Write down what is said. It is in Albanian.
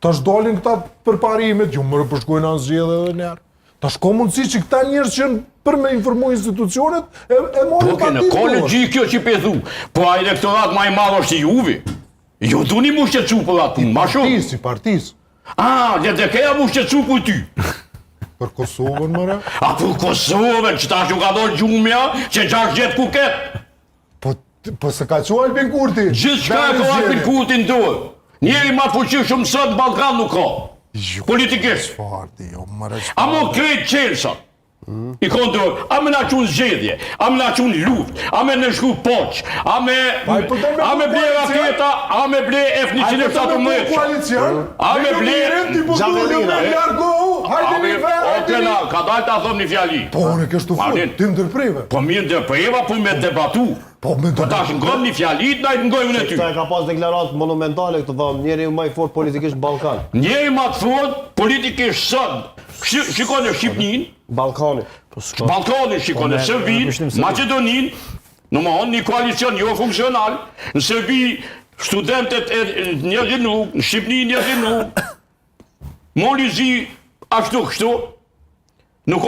Tash dalin këta përparimet, ju më përshkojnë anë zgjedhje edhe njerë. Tash ka mundësi që këta njerëz që për me informu institucionet, e morin partitë. Po, në kolegji kjo që pethu, po a elektorat ma i madh është i juve. Ju duni mu shqetësu për atë punë, ma shumë. Si partis. Dhe keja mu shqetësu për ty. Për Kosovën, mëre? A për Kosovën, që ta që ka dorë gjumja, që 60 kuket. Po se ka që Albin Kurti? Gjithë shka ka Albin Kurti në dorë. Njeri ma të fuqishëm sot në Ballkan nuk ka. Politikisht. A mo krejt qelsat. I konë dorë, a me na qunë zgjedhje, a me na qunë luft, a me në shku poq, a me ble raketa, a me ble F-117, a me ble... Ka dalë ta thom një fjali. Po, në kështu fut, ti ndërprive. Po mi ndërprive, po me debatu. Po ta shngom një fjalit, na i të ngojmë në ty. Këta e ka pas deklarat monumentale këtë thamë, njeri ma i fort politikisht Balkan. Njeri ma të fort politikisht sot. Shikone Shqipnin, Balkani. Balkani shikone, Serbin, Macedonin, në më honë një koalicion jo funksional, në Serbi studentet njërin nuk, në Shqipni njërin nuk, Molizi ashtu kështu, nuk